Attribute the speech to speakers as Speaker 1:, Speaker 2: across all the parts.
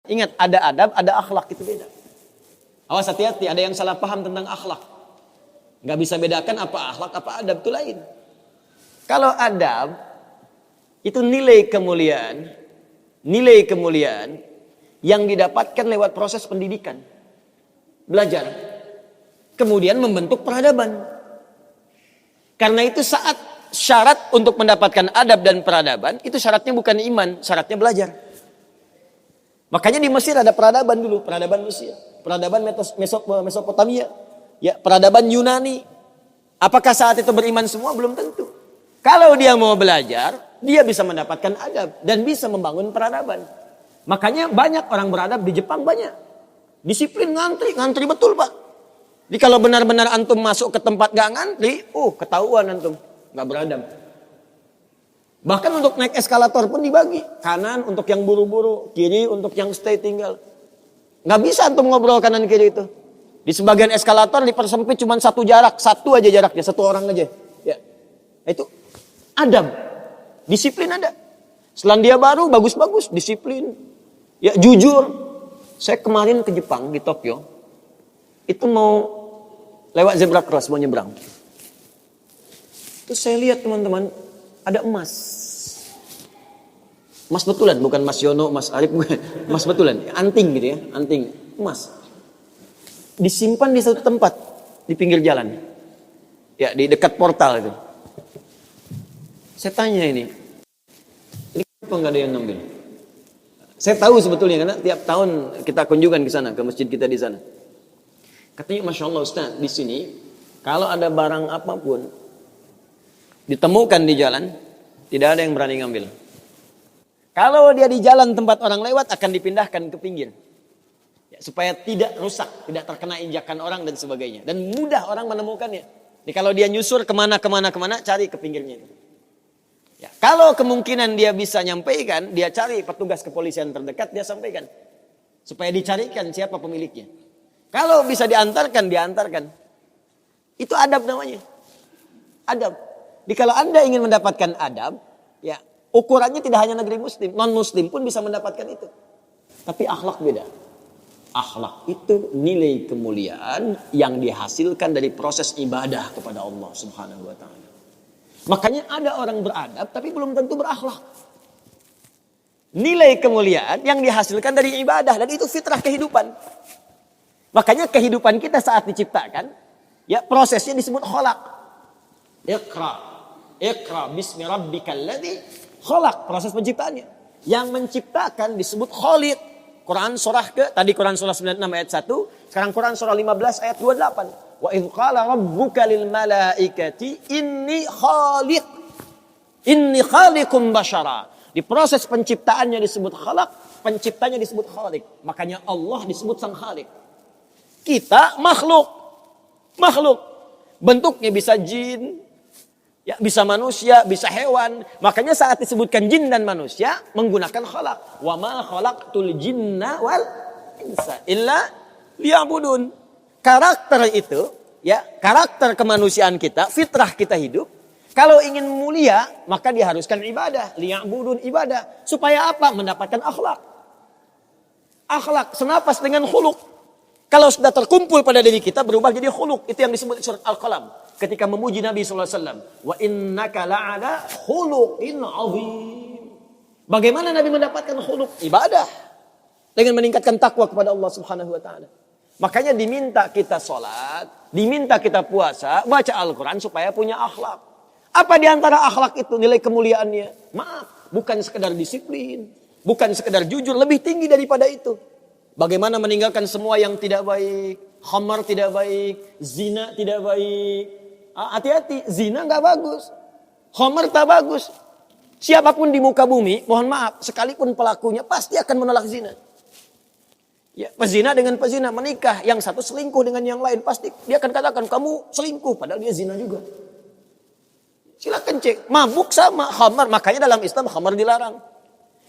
Speaker 1: Ingat, ada adab, ada akhlak, itu beda. Awas, hati-hati, ada yang salah paham tentang akhlak. Nggak bisa bedakan apa akhlak, apa adab, itu lain. Kalau adab, itu nilai kemuliaan yang didapatkan lewat proses pendidikan. Belajar. Kemudian membentuk peradaban. Karena itu saat syarat untuk mendapatkan adab dan peradaban, itu syaratnya bukan iman, syaratnya belajar. Makanya di Mesir ada peradaban dulu, peradaban Mesir, peradaban Mesopotamia, ya, peradaban Yunani. Apakah saat itu beriman semua? Belum tentu. Kalau dia mau belajar, dia bisa mendapatkan adab dan bisa membangun peradaban. Makanya banyak orang beradab di Jepang, banyak. Disiplin, ngantri betul, Pak. Jadi kalau benar-benar antum masuk ke tempat gak ngantri, ketahuan antum gak beradab. Bahkan untuk naik eskalator pun dibagi. Kanan untuk yang buru-buru, kiri untuk yang stay tinggal. Nggak bisa antum ngobrol kanan kiri itu. Di sebagian eskalator dipersempit cuma satu aja jaraknya, satu orang aja. Ya, itu adab, disiplin ada. Selandia Baru bagus-bagus, disiplin. Ya, jujur. Saya kemarin ke Jepang di Tokyo, itu mau lewat zebra cross, mau nyebrang. Terus saya lihat teman-teman, ada emas. Emas betulan, bukan Mas Yono, Mas Arif, emas betulan, anting gitu ya, anting, emas. Disimpan di satu tempat, di pinggir jalan. Ya, di dekat portal itu. Saya tanya ini kenapa nggak ada yang ngambil? Saya tahu sebetulnya, karena tiap tahun kita kunjungan ke sana, ke masjid kita di sana. Katanya, Masya Allah Ustaz, di sini, kalau ada barang apapun, ditemukan di jalan, tidak ada yang berani ngambil. Kalau dia di jalan tempat orang lewat, akan dipindahkan ke pinggir. Ya, supaya tidak rusak, tidak terkena injakan orang dan sebagainya. Dan mudah orang menemukannya. Jadi kalau dia nyusur kemana, cari ke pinggirnya. Ya, kalau kemungkinan dia bisa nyampaikan, dia cari petugas kepolisian terdekat, dia sampaikan. Supaya dicarikan siapa pemiliknya. Kalau bisa diantarkan. Itu adab namanya. Adab. Jadi kalau Anda ingin mendapatkan adab, ya ukurannya tidak hanya negeri muslim, non-muslim pun bisa mendapatkan itu. Tapi akhlak beda. Akhlak itu nilai kemuliaan yang dihasilkan dari proses ibadah kepada Allah Subhanahu wa taala. Makanya ada orang beradab tapi belum tentu berakhlak. Nilai kemuliaan yang dihasilkan dari ibadah, dan itu fitrah kehidupan. Makanya kehidupan kita saat diciptakan, ya prosesnya disebut khalaq. Iqra bismi rabbikal ladzi khalaq, proses penciptaannya. Yang menciptakan disebut Khaliq. Quran surah Quran surah 96 ayat 1, sekarang Quran surah 15 ayat 28. Wa idz qala rabbuka lil malaikati inni khaliqum basyara. Di proses penciptaannya disebut khalaq, penciptanya disebut Khaliq. Makanya Allah disebut sang Khaliq. Kita makhluk. Bentuknya bisa jin, ya, bisa manusia, bisa hewan. Makanya saat disebutkan jin dan manusia menggunakan khalaq. Wa ma khalaqtul jinna wal insa illa liya'budun. Karakter itu, ya, karakter kemanusiaan kita, fitrah kita hidup. Kalau ingin mulia, maka diharuskan ibadah, liya'budun, ibadah. Supaya apa? Mendapatkan akhlak. Akhlak senapas dengan khuluq. Kalau sudah terkumpul pada diri kita, berubah jadi khuluq. Itu yang disebut surat Al-Qalam. Ketika memuji Nabi SAW. Wa innaka la'ala khuluqin azim. Bagaimana Nabi mendapatkan khuluq? Ibadah. Dengan meningkatkan takwa kepada Allah Subhanahu wa ta'ala. Makanya diminta kita sholat, diminta kita puasa, baca Al-Quran supaya punya akhlak. Apa diantara akhlak itu nilai kemuliaannya? Maaf, bukan sekedar disiplin. Bukan sekedar jujur, lebih tinggi daripada itu. Bagaimana meninggalkan semua yang tidak baik. Khamar tidak baik. Zina tidak baik. Hati-hati, zina gak bagus. Khamar tak bagus. Siapapun di muka bumi, mohon maaf, sekalipun pelakunya pasti akan menolak zina. Ya, pezina dengan pezina menikah, yang satu selingkuh dengan yang lain, pasti dia akan katakan kamu selingkuh, padahal dia zina juga. Silakan cek, mabuk sama khamar, makanya dalam Islam khamar dilarang.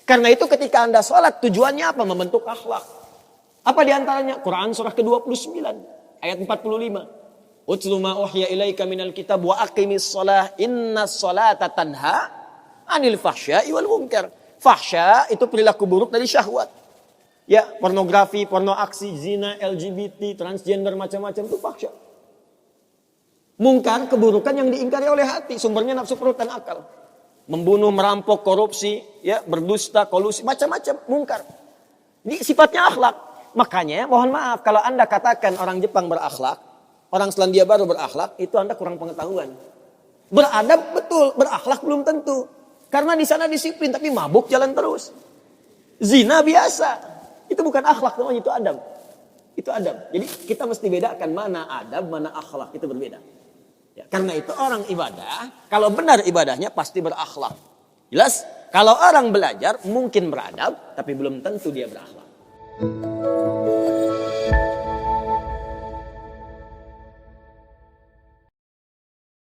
Speaker 1: Karena itu ketika Anda sholat, tujuannya apa? Membentuk akhlak. Apa diantaranya? Quran surah ke-29 ayat 45. Utlu ma uhya ilaika minal kitab wa aqimis shalah innas sholata tanha anil fahsya'i wal munkar. Fahsya itu perilaku buruk dari syahwat. Ya, pornografi, porno aksi, zina, LGBT, transgender, macam-macam itu fahsya. Mungkar, keburukan yang diingkari oleh hati, sumbernya nafsu perut dan akal. Membunuh, merampok, korupsi, ya, berdusta, kolusi, macam-macam mungkar. Ini sifatnya akhlak. Makanya mohon maaf kalau Anda katakan orang Jepang berakhlak, orang Selandia Baru berakhlak, itu Anda kurang pengetahuan. Beradab betul, berakhlak belum tentu. Karena di sana disiplin tapi mabuk jalan terus. Zina biasa. Itu bukan akhlak namanya, itu adab. Itu adab. Jadi kita mesti bedakan mana adab, mana akhlak, itu berbeda. Ya, karena itu orang ibadah, kalau benar ibadahnya pasti berakhlak. Jelas? Kalau orang belajar mungkin beradab, tapi belum tentu dia berakhlak.